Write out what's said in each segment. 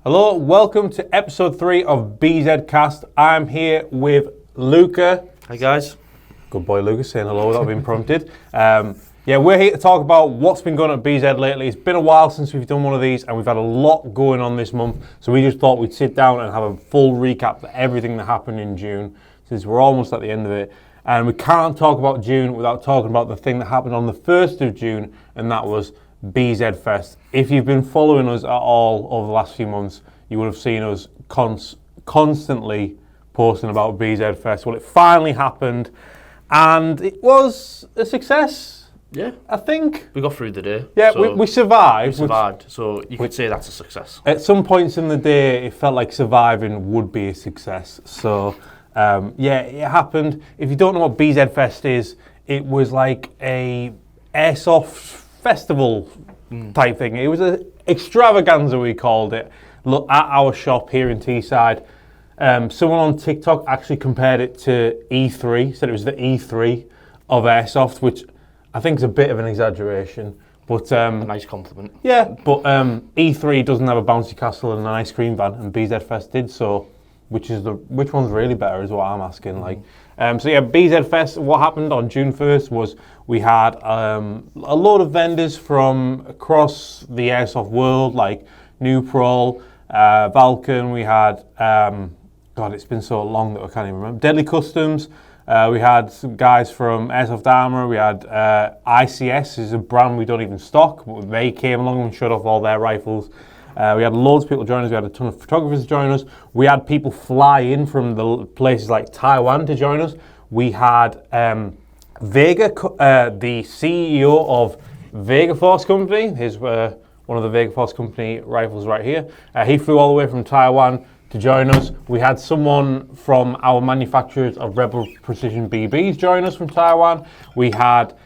Hello, welcome to episode 3 of BZ Cast. I'm here with Luca. Hi guys. Good boy Luca, saying hello without being prompted. We're here to talk about what's been going on at BZ lately. It's been a while since we've done one of these and we've had a lot going on this month. So we just thought we'd sit down and have a full recap of everything that happened in June, since we're almost at the end of it. And we can't talk about June without talking about the thing that happened on the 1st of June, and that was BZ Fest. If you've been following us at all over the last few months, you would have seen us constantly posting about BZ Fest. Well, it finally happened, and it was a success. Yeah, I think. we got through the day. Yeah, so we survived. We survived, so you could say that's a success. At some points in the day, it felt like surviving would be a success. So, it happened. If you don't know what BZ Fest is, it was like a airsoft festival type thing. It was an extravaganza, we called it, at our shop here in Teesside. Someone on TikTok actually compared it to E3, said it was the E3 of airsoft, which I think is a bit of an exaggeration. But A nice compliment. yeah, but E3 doesn't have a bouncy castle and an ice cream van, and BZ Fest did, so which one's really better is what I'm asking. BZ Fest, what happened on June 1st was we had a load of vendors from across the airsoft world, like Nuprol, Vulcan. We had, it's been so long that I can't even remember, Deadly Customs. We had some guys from Airsoft Armour. We had ICS, is a brand we don't even stock, but they came along and showed off all their rifles. We had loads of people join us. We had a ton of photographers join us. We had people fly in from the places like Taiwan to join us. We had Vega, the CEO of Vega Force Company. Here's one of the Vega Force Company rifles right here. He flew all the way from Taiwan to join us. We had someone from our manufacturers of Rebel Precision BBs join us from Taiwan. We had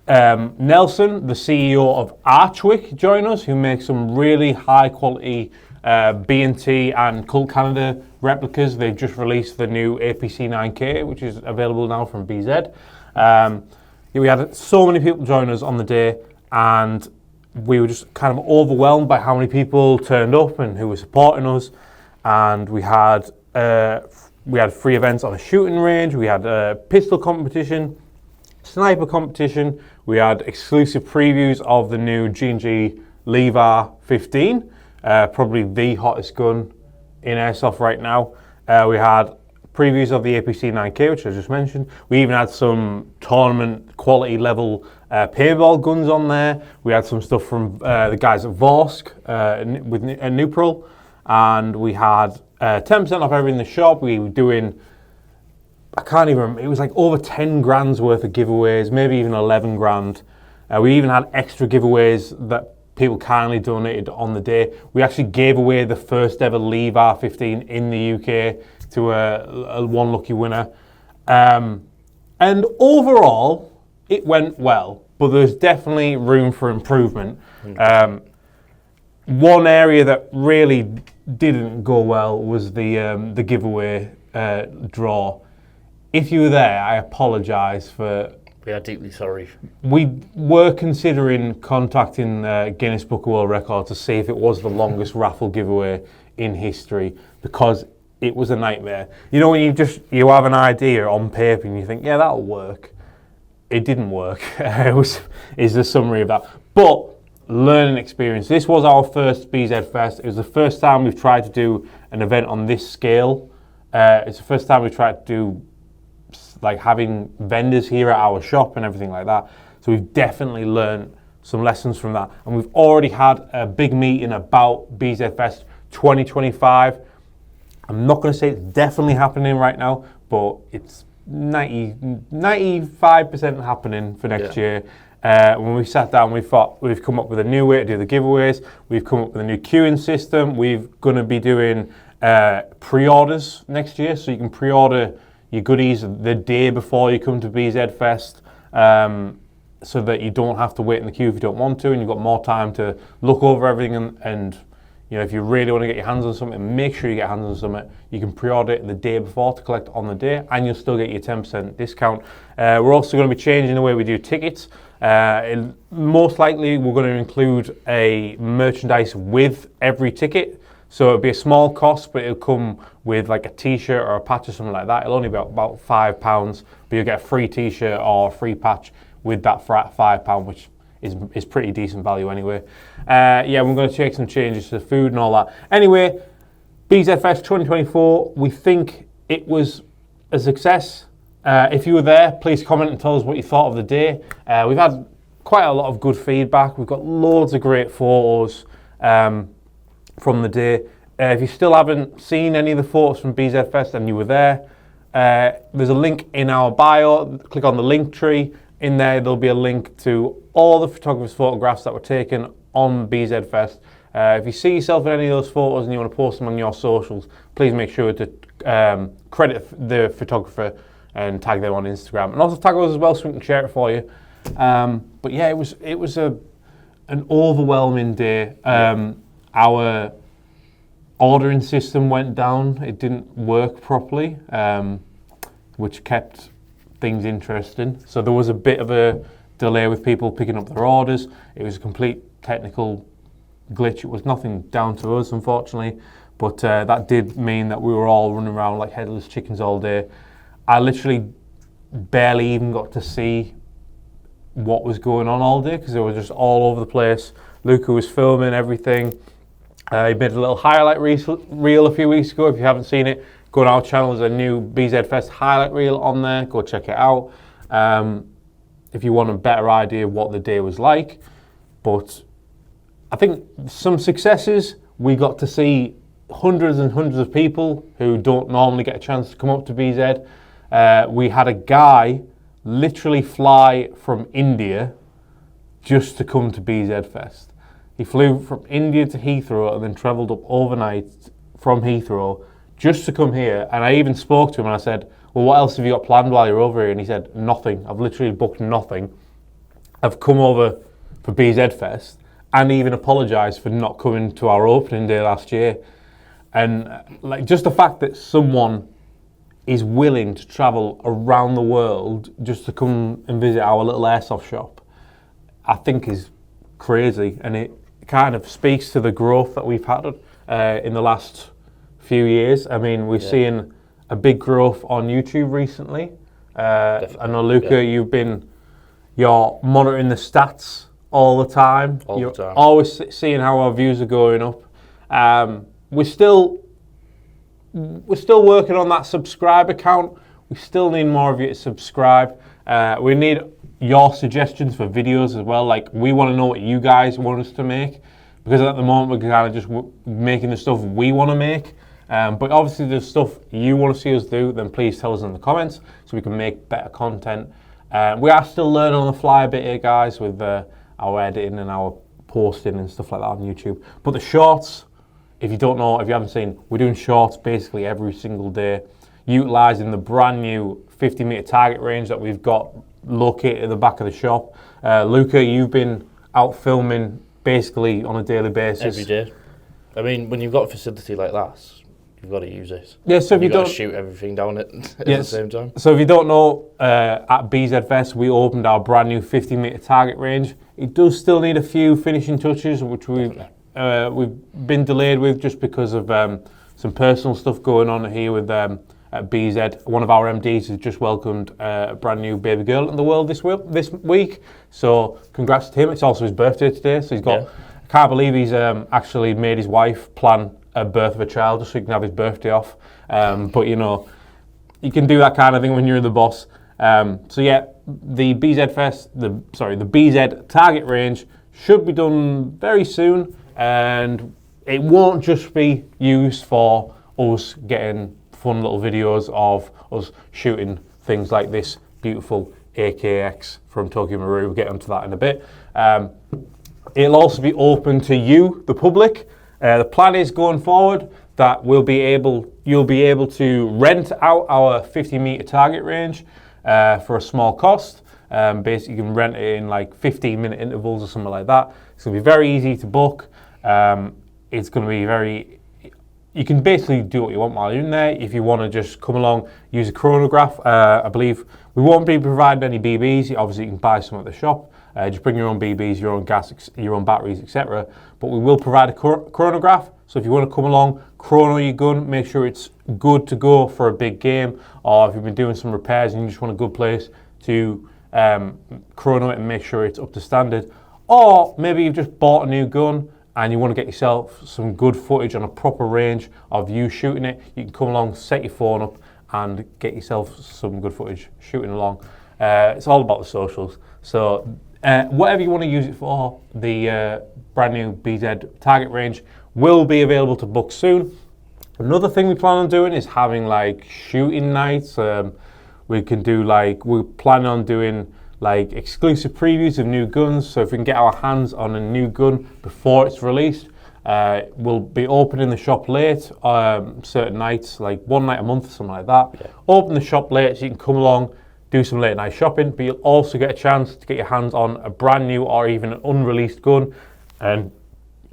Nelson, the CEO of Archwick, join us, who makes some really high quality B&T and Colt Canada replicas. They've just released the new APC 9K, which is available now from BZ. We had so many people join us on the day, and we were just kind of overwhelmed by how many people turned up and who were supporting us. And we had 3 events on a shooting range. We had a pistol competition, sniper competition. We had exclusive previews of the new G&G Lever 15, probably the hottest gun in airsoft right now. We had previews of the APC 9K, which I just mentioned. We even had some tournament quality level paintball guns on there. We had some stuff from the guys at Vorsk with Nuprol, and we had 10% off everything in the shop. We were doing, I can't even remember, it was like over 10 grand's worth of giveaways, maybe even 11 grand. We even had extra giveaways that people kindly donated on the day. We actually gave away the first ever Lever 15 in the UK to a one lucky winner. And overall, it went well, but there's definitely room for improvement. One area that really didn't go well was the giveaway draw. If you were there, I apologise for... We are deeply sorry. We were considering contacting Guinness Book of World Records to see if it was the longest raffle giveaway in history, because it was a nightmare. You know, when you have an idea on paper and you think, yeah, that'll work. It didn't work. is the summary of that. But learning experience. This was our first BZ Fest. It was the first time we've tried to do an event on this scale. It's the first time we've tried to do like having vendors here at our shop and everything like that. So we've definitely learned some lessons from that. And we've already had a big meeting about BZ Fest 2025. I'm not going to say it's definitely happening right now, but it's 95% happening for next year. When we sat down, we thought we've come up with a new way to do the giveaways. We've come up with a new queuing system. We're going to be doing pre-orders next year, so you can pre-order your goodies the day before you come to BZ Fest, so that you don't have to wait in the queue if you don't want to, and you've got more time to look over everything. And you know, if you really want to get your hands on something, make sure you get your hands on something. You can pre-order it the day before to collect on the day, and you'll still get your 10% discount. We're also going to be changing the way we do tickets. Most likely, we're going to include a merchandise with every ticket. So it'll be a small cost, but it'll come with like a t-shirt or a patch or something like that. It'll only be about £5, but you'll get a free t-shirt or a free patch with that for £5, which is pretty decent value anyway. Yeah, we're going to make some changes to the food and all that. Anyway, BZ Fest 2024, we think it was a success. If you were there, please comment and tell us what you thought of the day. We've had quite a lot of good feedback. We've got loads of great photos from the day. If you still haven't seen any of the photos from BZ Fest and you were there, there's a link in our bio. Click on the link tree. In there, there'll be a link to all the photographers' photographs that were taken on BZ Fest. If you see yourself in any of those photos and you want to post them on your socials, please make sure to credit the photographer and tag them on Instagram. And also tag us as well so we can share it for you. But yeah, it was an overwhelming day. Our ordering system went down. It didn't work properly, which kept things interesting. So there was a bit of a delay with people picking up their orders. It was a complete technical glitch. It was nothing down to us, unfortunately, but that did mean that we were all running around like headless chickens all day. I literally barely even got to see what was going on all day because they were just all over the place. Luca was filming everything. He made a little highlight reel a few weeks ago. If you haven't seen it, go on our channel. There's a new BZ Fest highlight reel on there. Go check it out if you want a better idea of what the day was like. But I think some successes, we got to see hundreds and hundreds of people who don't normally get a chance to come up to BZ. We had a guy literally fly from India just to come to BZ Fest. He flew from India to Heathrow and then travelled up overnight from Heathrow just to come here. And I even spoke to him and I said, well, what else have you got planned while you're over here? And he said, nothing. I've literally booked nothing. I've come over for BZ Fest and even apologised for not coming to our opening day last year. And like just the fact that someone is willing to travel around the world just to come and visit our little airsoft shop, I think is crazy. And it kind of speaks to the growth that we've had in the last few years. I mean, we're seeing a big growth on YouTube recently. I know, Luca, you're monitoring the stats all the time. You're always seeing how our views are going up. We're still working on that subscriber count. We still need more of you to subscribe. We need your suggestions for videos as well. Like, we want to know what you guys want us to make, because at the moment we're kind of just making the stuff we want to make. But obviously, if there's stuff you want to see us do, then please tell us in the comments so we can make better content. We are still learning on the fly a bit here, guys, with our editing and our posting and stuff like that on YouTube. But the shorts, if you don't know, if you haven't seen, we're doing shorts basically every single day, utilising the brand new 50-metre target range that we've got located at the back of the shop. Luca, you've been out filming basically on a daily basis. Every day. I mean, when you've got a facility like that, you've got to use it. Yeah, so if you don't shoot everything down it at the same time. So if you don't know, at BZ Fest we opened our brand new 50-metre target range. It does still need a few finishing touches, which we've been delayed with just because of some personal stuff going on here with at BZ. One of our MDs has just welcomed a brand new baby girl in the world this week. So congrats to him. It's also his birthday today, so he's got. Yeah. I can't believe he's actually made his wife plan a birth of a child just so he can have his birthday off. But you know, you can do that kind of thing when you're the boss. So yeah, the BZ Fest, the BZ target range should be done very soon, and it won't just be used for us getting fun little videos of us shooting things like this beautiful AKX from Tokyo Maru. We'll get onto that in a bit. It'll also be open to you, the public. The plan is going forward that you'll be able to rent out our 50-metre target range for a small cost. Basically, you can rent it in like 15-minute intervals or something like that. It's going to be very easy to book. It's going to be you can basically do what you want while you're in there. If you want to just come along, use a chronograph. I believe we won't be providing any BBs. Obviously, you can buy some at the shop. Just bring your own BBs, your own gas, your own batteries, etc. But we will provide a chronograph. So if you want to come along, chrono your gun, make sure it's good to go for a big game, or if you've been doing some repairs and you just want a good place to chrono it and make sure it's up to standard. Or maybe you've just bought a new gun and you want to get yourself some good footage on a proper range of you shooting it. You can come along, set your phone up and get yourself some good footage shooting along. It's all about the socials. So whatever you want to use it for, the brand new BZ target range will be available to book soon. Another thing we plan on doing is having like shooting nights. We can do we're planning on doing like exclusive previews of new guns. So if we can get our hands on a new gun before it's released, we'll be opening the shop late certain nights, like one night a month or something like that. Yeah. Open the shop late so you can come along, do some late night shopping, but you'll also get a chance to get your hands on a brand new or even an unreleased gun and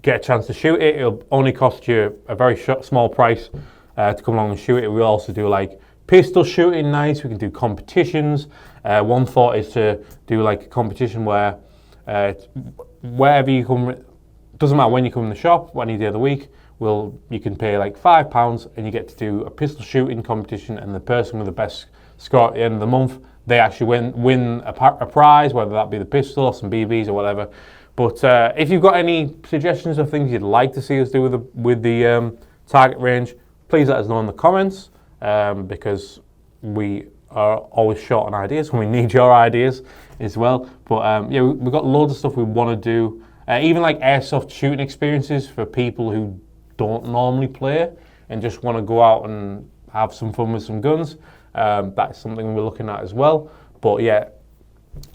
get a chance to shoot it. It'll only cost you a very small price to come along and shoot it. We'll also do like pistol shooting nights. We can do competitions. One thought is to do like a competition where wherever you come, doesn't matter when you come in the shop, any day of the week, you can pay like £5 and you get to do a pistol shooting competition, and the person with the best score at the end of the month, they actually win a prize, whether that be the pistol or some BBs or whatever. But if you've got any suggestions of things you'd like to see us do with the target range, please let us know in the comments, because we are always short on ideas and we need your ideas as well. But yeah, we've got loads of stuff we want to do, even like airsoft shooting experiences for people who don't normally play and just want to go out and have some fun with some guns. That's something we're looking at as well. But yeah,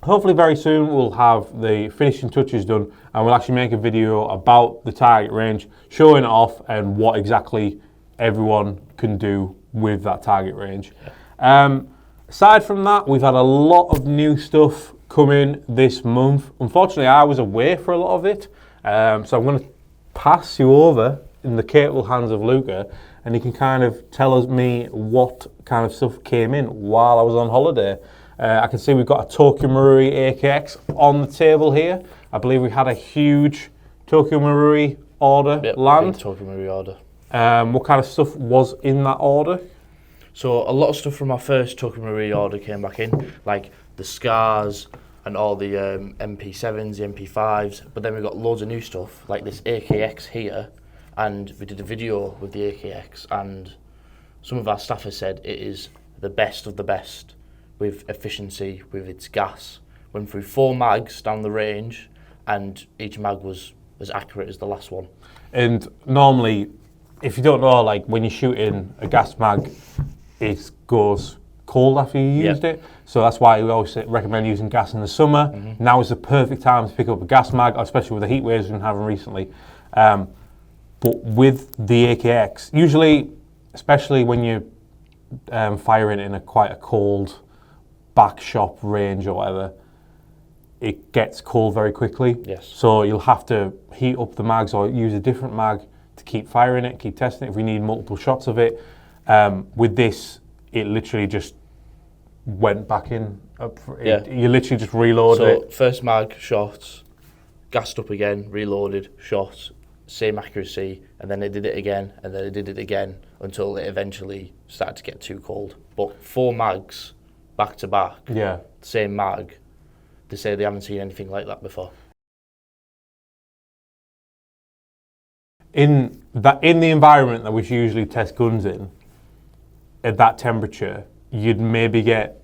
hopefully very soon we'll have the finishing touches done and we'll actually make a video about the target range, showing it off and what exactly everyone can do with that target range. Aside from that, we've had a lot of new stuff coming this month. Unfortunately, I was away for a lot of it, so I'm going to pass you over in the capable hands of Luca, and he can kind of tell me what kind of stuff came in while I was on holiday. I can see we've got a Tokyo Marui AKX on the table here. I believe we had a huge Tokyo Marui order land. Tokyo Marui order. What kind of stuff was in that order? So a lot of stuff from our first Tokyo Marui order came back in, like the Scars and all the MP7s, the MP5s, but then we got loads of new stuff, like this AKX here, and we did a video with the AKX, and some of our staff has said it is the best of the best with efficiency, with its gas. Went through 4 mags down the range, and each mag was as accurate as the last one. And normally, if you don't know, like when you're shooting a gas mag, it goes cold after you used it. So that's why we always recommend using gas in the summer. Mm-hmm. Now is the perfect time to pick up a gas mag, especially with the heat waves we've been having recently. But with the AKX, usually, especially when you're firing in quite a cold back shop range or whatever, it gets cold very quickly. Yes. So you'll have to heat up the mags or use a different mag to keep firing it, keep testing it if we need multiple shots of it. With this, it literally just went back in. You literally just reloaded it. So first mag, shots, gassed up again, reloaded, shots, same accuracy, and then it did it again, and then it did it again until it eventually started to get too cold. But 4 mags back to back, same mag, they say they haven't seen anything like that before. In the environment that we usually test guns in, at that temperature, you'd maybe get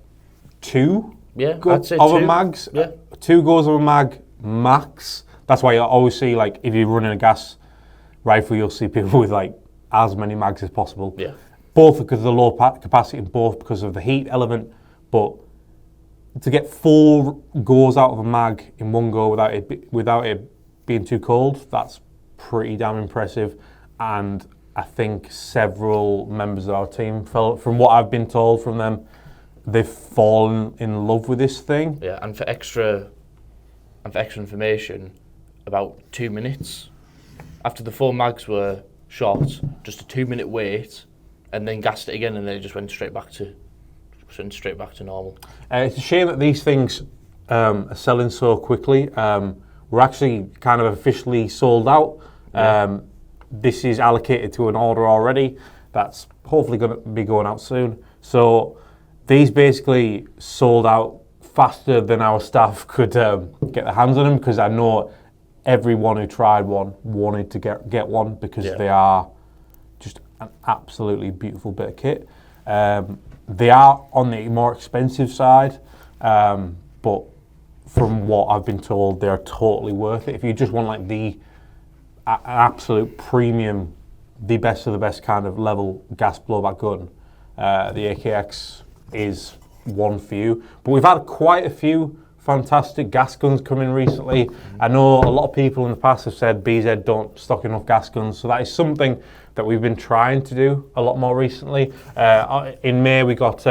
2 I'd say of 2. a mags. Yeah. 2 goes of a mag max. That's why you always see, like, if you're running a gas rifle, you'll see people with like as many mags as possible. Yeah. Both because of the low capacity and both because of the heat element. But to get 4 goes out of a mag in one go without it being too cold, that's pretty damn impressive. And I think several members of our team from what I've been told from them, they've fallen in love with this thing. Yeah, and for extra information, about 2 minutes after the 4 mags were shot, just a 2-minute wait, and then gassed it again, and then it just went straight back to normal. It's a shame that these things are selling so quickly. We're actually kind of officially sold out. This is allocated to an order already. That's hopefully going to be going out soon. So these basically sold out faster than our staff could get their hands on them, because I know everyone who tried one wanted to get one, because they are just an absolutely beautiful bit of kit. They are on the more expensive side, but from what I've been told, they're totally worth it. If you just want like an absolute premium, the best of the best kind of level gas blowback gun, the AKX is one for you. But we've had quite a few fantastic gas guns come in recently. I know a lot of people in the past have said BZ don't stock enough gas guns, so that is something that we've been trying to do a lot more recently. In May we got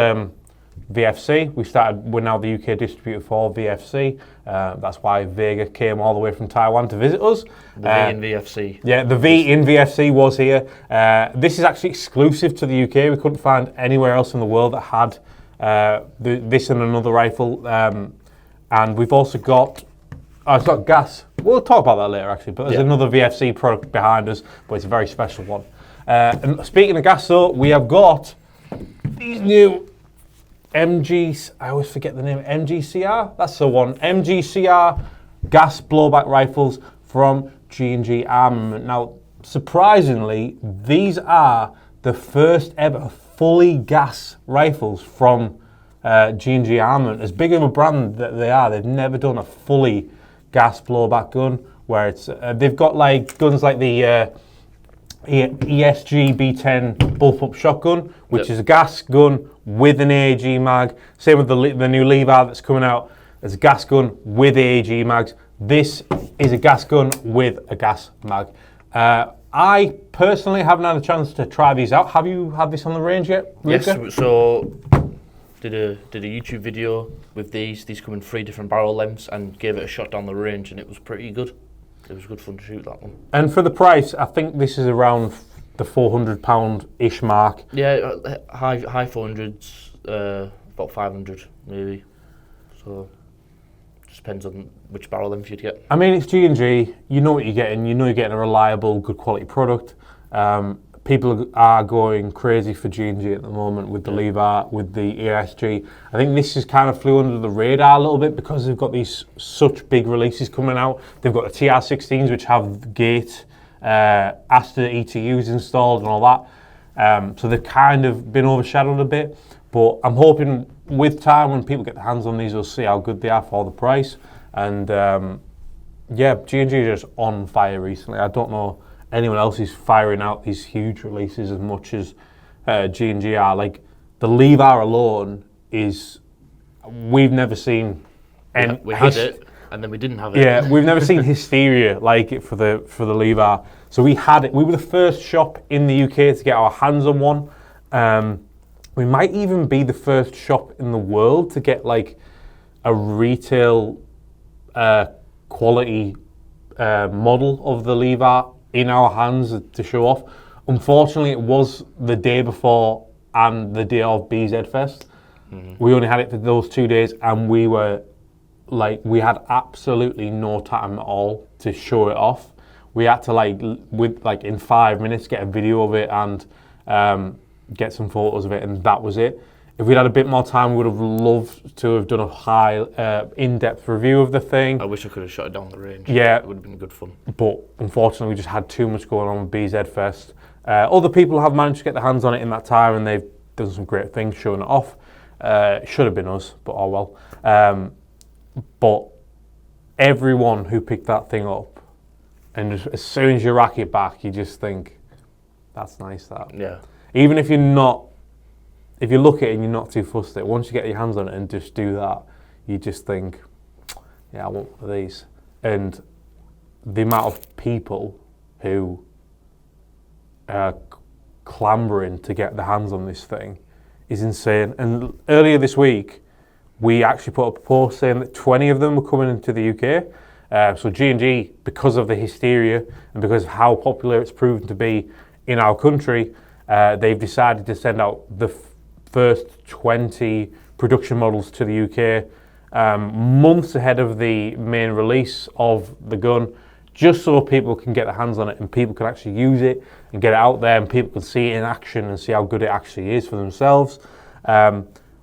VFC. We're now the UK distributor for VFC. That's why Vega came all the way from Taiwan to visit us. The V in VFC. Yeah, the V in VFC was here. This is actually exclusive to the UK. We couldn't find anywhere else in the world that had this and another rifle. And we've also got, it's got gas. We'll talk about that later actually, but there's another VFC product behind us, but it's a very special one. And speaking of gas though, we have got these new I always forget the name, MGCR? That's the one. MGCR gas blowback rifles from G&G Armament. Now, surprisingly, these are the first ever fully gas rifles from G&G Armament. As big of a brand that they are, they've never done a fully gas blowback gun where it's they've got like guns like the ESG B10 bullpup shotgun, which is a gas gun with an AAG mag. Same with the new Lever that's coming out. It's a gas gun with AAG mags. This is a gas gun with a gas mag. I personally haven't had a chance to try these out. Have you had this on the range yet, Luca? Yes, so did a YouTube video with these. These come in 3 different barrel lengths and gave it a shot down the range, and it was pretty good. It was good fun to shoot that one. And for the price, I think this is around the £400-ish mark. Yeah, high 400s, about 500 maybe. So just depends on which barrel length you'd get. I mean, it's G&G. You know what you're getting. You know you're getting a reliable, good quality product. People are going crazy for G&G at the moment with the Lever, with the ESG. I think this has kind of flew under the radar a little bit because they've got these such big releases coming out. They've got the TR16s, which have gate, Asta ETUs installed and all that. So they've kind of been overshadowed a bit. But I'm hoping with time, when people get their hands on these, they'll see how good they are for the price. And yeah, G&G are just on fire recently. I don't know anyone else is firing out these huge releases as much as G&G are. Like the Lever alone is, we've never seen. And we had it, and then we didn't have it. Yeah, we've never seen hysteria like it for the Lever. So we had it. We were the first shop in the UK to get our hands on one. We might even be the first shop in the world to get like a retail quality model of the Lever in our hands to show off. Unfortunately, it was the day before and the day of BZ Fest. We only had it for those 2 days, and we were like, we had absolutely no time at all to show it off. We had to in 5 minutes get a video of it and get some photos of it, and that was it. If we'd had a bit more time, we would have loved to have done a high, in-depth review of the thing. I wish I could have shot it down the range. Yeah. It would have been good fun. But unfortunately, we just had too much going on with BZ Fest. Other people have managed to get their hands on it in that time, and they've done some great things showing it off. Should have been us, but oh well. But everyone who picked that thing up, and just, as soon as you rack it back, you just think, that's nice, that. Yeah. Even if you're not, if you look at it and you're not too fussed at it, once you get your hands on it and just do that, you just think, yeah, I want one of these. And the amount of people who are clambering to get their hands on this thing is insane. And earlier this week, we actually put up a post saying that 20 of them were coming into the UK. So G&G, because of the hysteria and because of how popular it's proven to be in our country, they've decided to send out the first 20 production models to the UK. months ahead of the main release of the gun, just so people can get their hands on it and people can actually use it and get it out there and people can see it in action and see how good it actually is for themselves.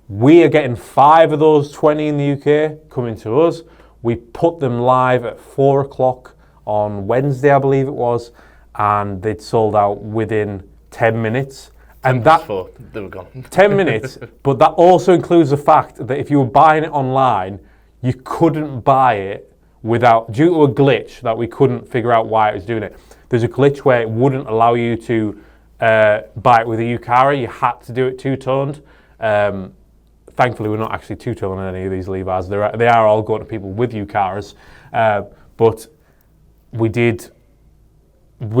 We are getting 5 of those 20 in the UK coming to us. We put them live at 4 o'clock on Wednesday, I believe it was, and they'd sold out within 10 minutes. And that they were gone. 10 minutes, but that also includes the fact that if you were buying it online, you couldn't buy it due to a glitch that we couldn't figure out why it was doing it. There's a glitch where it wouldn't allow you to buy it with a UCARA. You had to do it two-toned. Thankfully, we're not actually two-toning any of these Levi's. They are all going to people with UCARAs. But we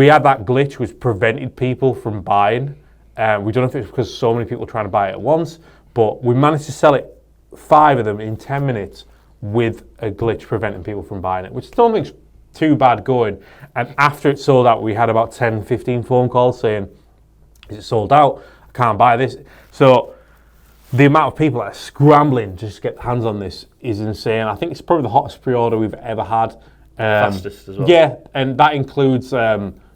had that glitch which prevented people from buying. We don't know if it's because so many people are trying to buy it at once, but we managed to sell it 5 of them in 10 minutes with a glitch preventing people from buying it, which I don't think's too bad going. And after it sold out, we had about 10, 15 phone calls saying, is it sold out? I can't buy this. So the amount of people that are scrambling just to get their hands on this is insane. I think it's probably the hottest pre-order we've ever had. Fastest as well. Yeah, and that includes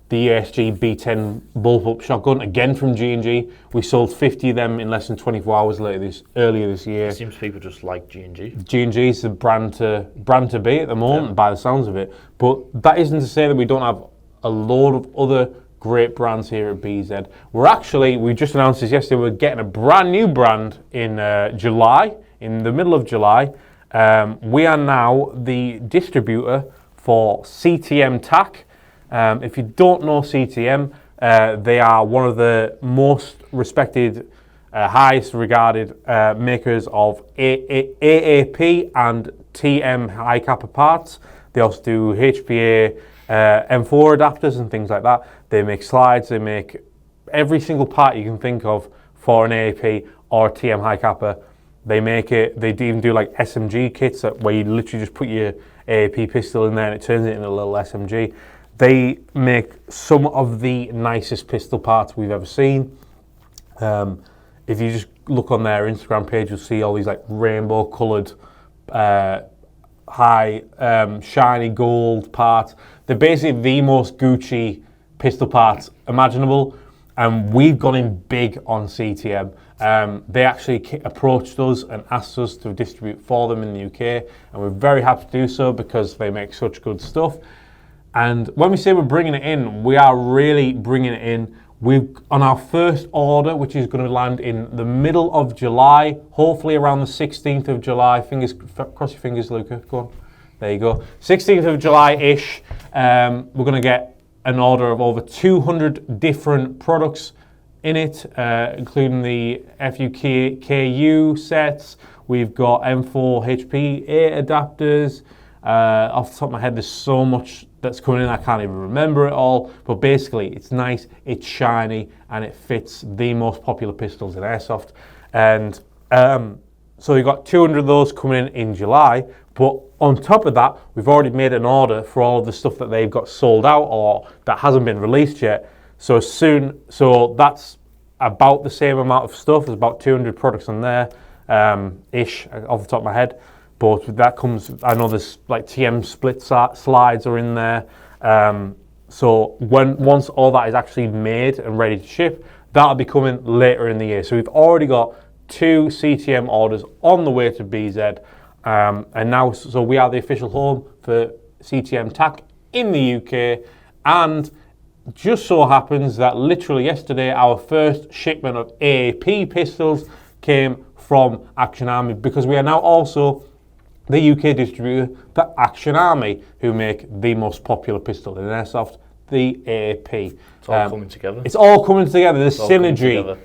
the ASG B10 bullpup shotgun, again from G&G. We sold 50 of them in less than 24 hours earlier this year. It seems people just like G&G. G&G is the brand to be at the moment, by the sounds of it. But that isn't to say that we don't have a load of other great brands here at BZ. We just announced this yesterday, we're getting a brand new brand in July, in the middle of July. We are now the distributor for CTM TAC. If you don't know CTM, they are one of the most respected, highest regarded makers of AAP and TM high kappa parts. They also do HPA M4 adapters and things like that. They make slides, they make every single part you can think of for an AAP or TM high kappa. They make it, they even do like SMG kits where you literally just put your AAP pistol in there and it turns it into a little SMG. They make some of the nicest pistol parts we've ever seen. If you just look on their Instagram page, you'll see all these like rainbow coloured, high, shiny gold parts. They're basically the most Gucci pistol parts imaginable, and we've gone in big on CTM. They actually approached us and asked us to distribute for them in the UK, and we're very happy to do so because they make such good stuff. And when we say we're bringing it in, we are really bringing it in. We've on our first order, which is going to land in the middle of July, hopefully around the 16th of July. Cross your fingers, Luca. Go on. There you go. 16th of July-ish. We're going to get an order of over 200 different products in it, including the FUKU sets. We've got M4 HPA adapters. Off the top of my head, there's so much that's coming in, I can't even remember it all. But basically, it's nice, it's shiny, and it fits the most popular pistols in airsoft. And so we've got 200 of those coming in July. But on top of that, we've already made an order for all of the stuff that they've got sold out or that hasn't been released yet. So that's about the same amount of stuff. There's about 200 products on there, ish, off the top of my head. But with that comes, I know there's like TM split slides are in there. So once all that is actually made and ready to ship, that'll be coming later in the year. So we've already got 2 CTM orders on the way to BZ. And now, so we are the official home for CTM TAC in the UK. And just so happens that literally yesterday, our first shipment of AAP pistols came from Action Army, because we are now also the UK distributor for Action Army, who make the most popular pistol in airsoft, the AAP. It's all coming together. It's all coming together. The synergy.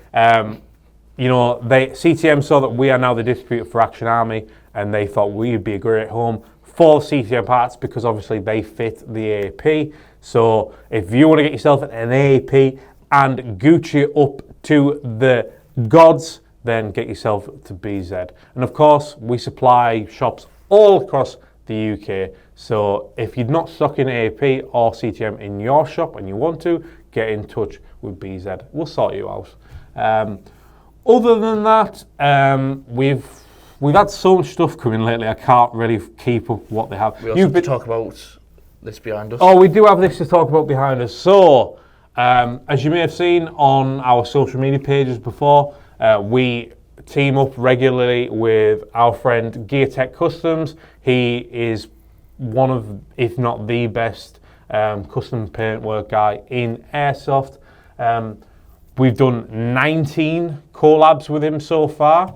CTM saw that we are now the distributor for Action Army, and they thought we'd be a great home for CTM parts because obviously they fit the AAP. So if you want to get yourself an AAP and Gucci up to the gods, then get yourself to BZ. And of course, we supply shops all across the UK. So if you're not stocking AAP or CTM in your shop and you want to, get in touch with BZ. We'll sort you out. Other than that, we've We've had so much stuff coming lately, I can't really keep up what they have. We also have to talk about this behind us. Oh, we do have this to talk about behind us. So, as you may have seen on our social media pages before, we team up regularly with our friend Gear Tech Customs. He is one of, if not the best, custom paintwork guy in airsoft. We've done 19 collabs with him so far.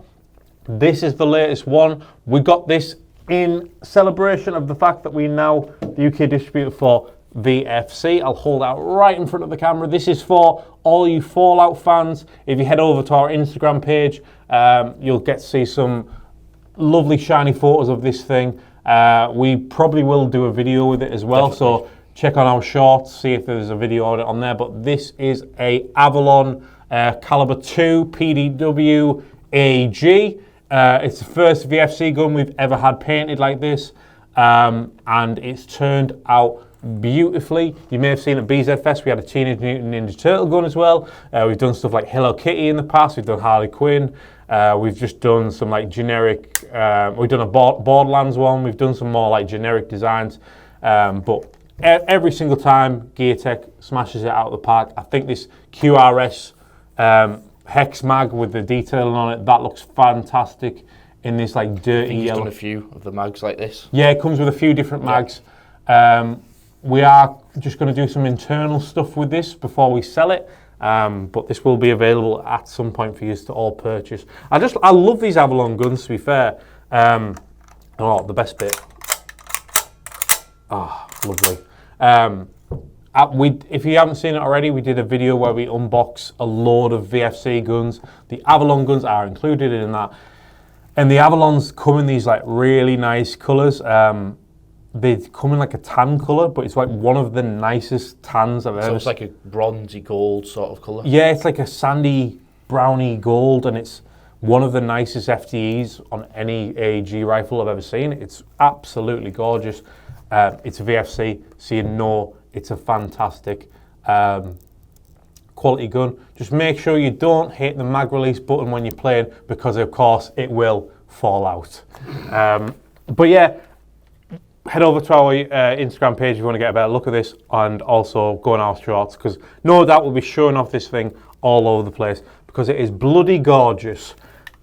This is the latest one. We got this in celebration of the fact that we now the UK distributor for VFC. I'll hold out right in front of the camera. This is for all you Fallout fans. If you head over to our Instagram page, you'll get to see some lovely shiny photos of this thing. We probably will do a video with it as well. Definitely. So check on our shorts, see if there's a video on it on there. But this is a Avalon Caliber 2 PDW AG. It's the first VFC gun we've ever had painted like this, and it's turned out beautifully. You may have seen at BZ Fest we had a Teenage Mutant Ninja Turtle gun as well. We've done stuff like Hello Kitty in the past. We've done Harley Quinn. We've just done some like generic. We've done a Borderlands one. We've done some more like generic designs, but every single time Gear Tech smashes it out of the park. I think this QRS hex mag with the detailing on it, that looks fantastic in this like dirty yellow. Done a few of the mags like this. Yeah, it comes with a few different mags. We are just going to do some internal stuff with this before we sell it, but this will be available at some point for you to all purchase. I love these Avalon guns, to be fair. The best bit. Lovely. If you haven't seen it already, we did a video where we unbox a load of VFC guns. The Avalon guns are included in that. And the Avalons come in these like really nice colours. They come in like a tan colour, but it's like one of the nicest tans I've ever seen. So it's like a bronzy gold sort of colour? Yeah, it's like a sandy, browny gold, and it's one of the nicest FTEs on any AEG rifle I've ever seen. It's absolutely gorgeous. It's a VFC, so you know it's a fantastic quality gun. Just make sure you don't hit the mag release button when you're playing, because of course it will fall out. But yeah, head over to our Instagram page if you want to get a better look at this, and also go on our shorts, because no doubt we'll be showing off this thing all over the place because it is bloody gorgeous.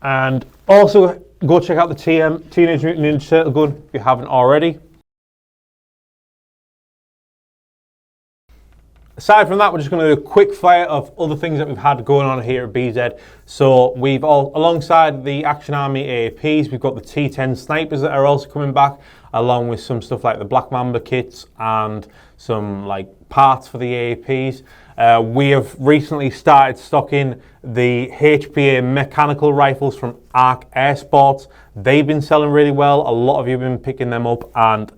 And also go check out the Teenage Mutant Ninja Turtle gun if you haven't already. Aside from that, we're just going to do a quick fire of other things that we've had going on here at BZ. So we've alongside the Action Army AAPs, we've got the T10 snipers that are also coming back, along with some stuff like the Black Mamba kits and some like parts for the AAPs. We have recently started stocking the HPA mechanical rifles from Arc Air Sports. They've been selling really well. A lot of you have been picking them up, and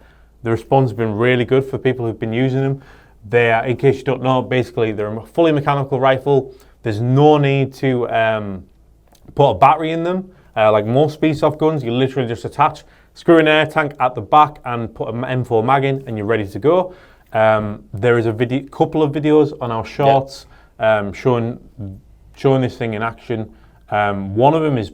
the response has been really good for people who've been using them. They are, in case you don't know, basically they're a fully mechanical rifle. There's no need to put a battery in them. Like most Speedsoft guns, you literally just attach, screw an air tank at the back and put an M4 mag in, and you're ready to go. There is a couple of videos on our shorts showing this thing in action. One of them is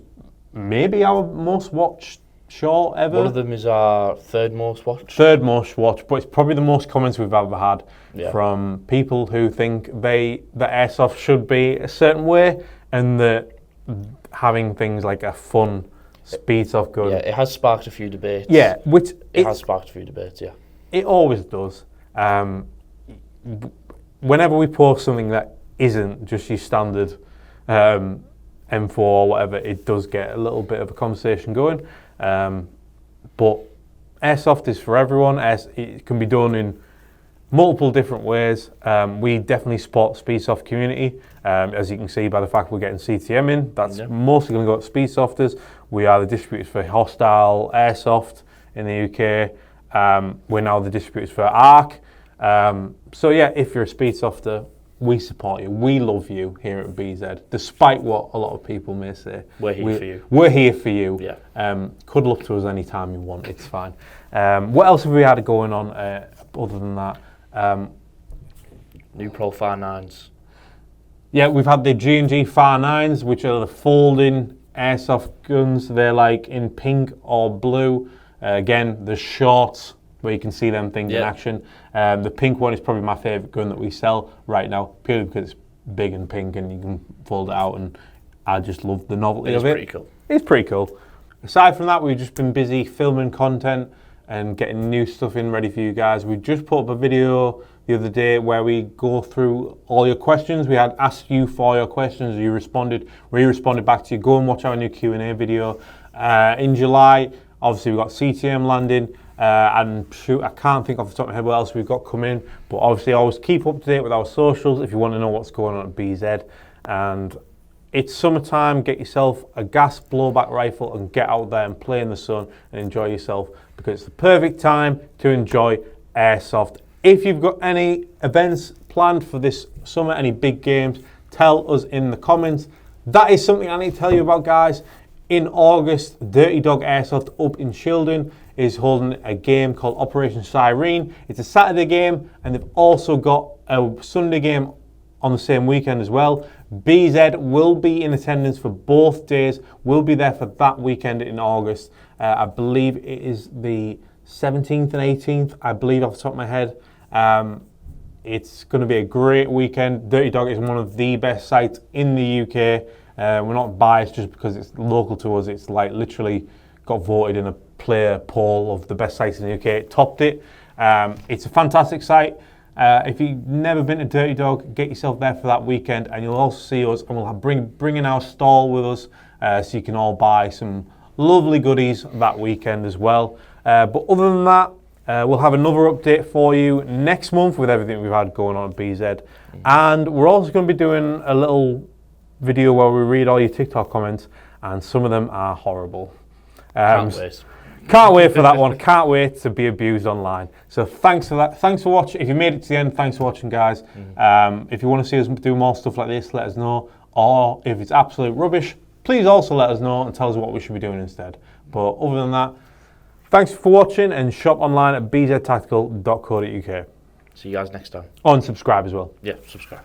maybe our most watched short ever. One of them is our third most watched. Third most watched, but it's probably the most comments we've ever had from people who think that airsoft should be a certain way, and that having things like a fun Speedsoft gun. Yeah, it has sparked a few debates. Yeah, which it has sparked a few debates. Yeah, it always does. Whenever we post something that isn't just your standard M4 or whatever, it does get a little bit of a conversation going. But airsoft is for everyone. It can be done in multiple different ways. We definitely support the Speedsoft community, as you can see by the fact we're getting CTM in. That's mostly going to go to Speedsofters. We are the distributors for Hostile Airsoft in the UK. We're now the distributors for ARC. So yeah, if you're a Speedsofter, we support you. We love you here at BZ, despite what a lot of people may say. We're here for you. We're here for you. Yeah. Cuddle up to us anytime you want. It's fine. What else have we had going on other than that? New Profile 9s. Yeah, we've had the G&G Far 9s, which are the folding airsoft guns. They're like in pink or blue. Again, the shorts where you can see them things in action. The pink one is probably my favourite gun that we sell right now, purely because it's big and pink and you can fold it out, and I just love the novelty of it. It's pretty cool. It's pretty cool. Aside from that, we've just been busy filming content and getting new stuff in ready for you guys. We just put up a video the other day where we go through all your questions. We had asked you for your questions, you responded, we responded back to you. Go and watch our new Q&A video. In July, obviously we've got CTM landing, and shoot, I can't think off the top of my head what else we've got coming, but obviously always keep up to date with our socials if you want to know what's going on at BZ. And it's summertime, get yourself a gas blowback rifle and get out there and play in the sun and enjoy yourself, because it's the perfect time to enjoy airsoft. If you've got any events planned for this summer, any big games, tell us in the comments. That is something I need to tell you about, guys. In August, Dirty Dog Airsoft up in Shildon is holding a game called Operation Siren. It's a Saturday game, and they've also got a Sunday game on the same weekend as well. BZ will be in attendance for both days. We'll be there for that weekend in August. I believe it is the 17th and 18th, I believe off the top of my head. It's going to be a great weekend. Dirty Dog is one of the best sites in the UK. We're not biased just because it's local to us. It's like literally got voted in a player poll of the best sites in the UK. It topped it. It's a fantastic site. If you've never been to Dirty Dog, get yourself there for that weekend, and you'll also see us, and we'll have bring in our stall with us, so you can all buy some lovely goodies that weekend as well. But other than that, we'll have another update for you next month with everything we've had going on at BZ. And we're also going to be doing a little video where we read all your TikTok comments, and some of them are horrible. Can't wait for that one. Can't wait to be abused online. So thanks for that. Thanks for watching. If you made it to the end, thanks for watching, guys. If you want to see us do more stuff like this, let us know. Or if it's absolute rubbish, please also let us know and tell us what we should be doing instead. But other than that, thanks for watching, and shop online at bztactical.co.uk. See you guys next time. Oh, and subscribe as well. Yeah, subscribe.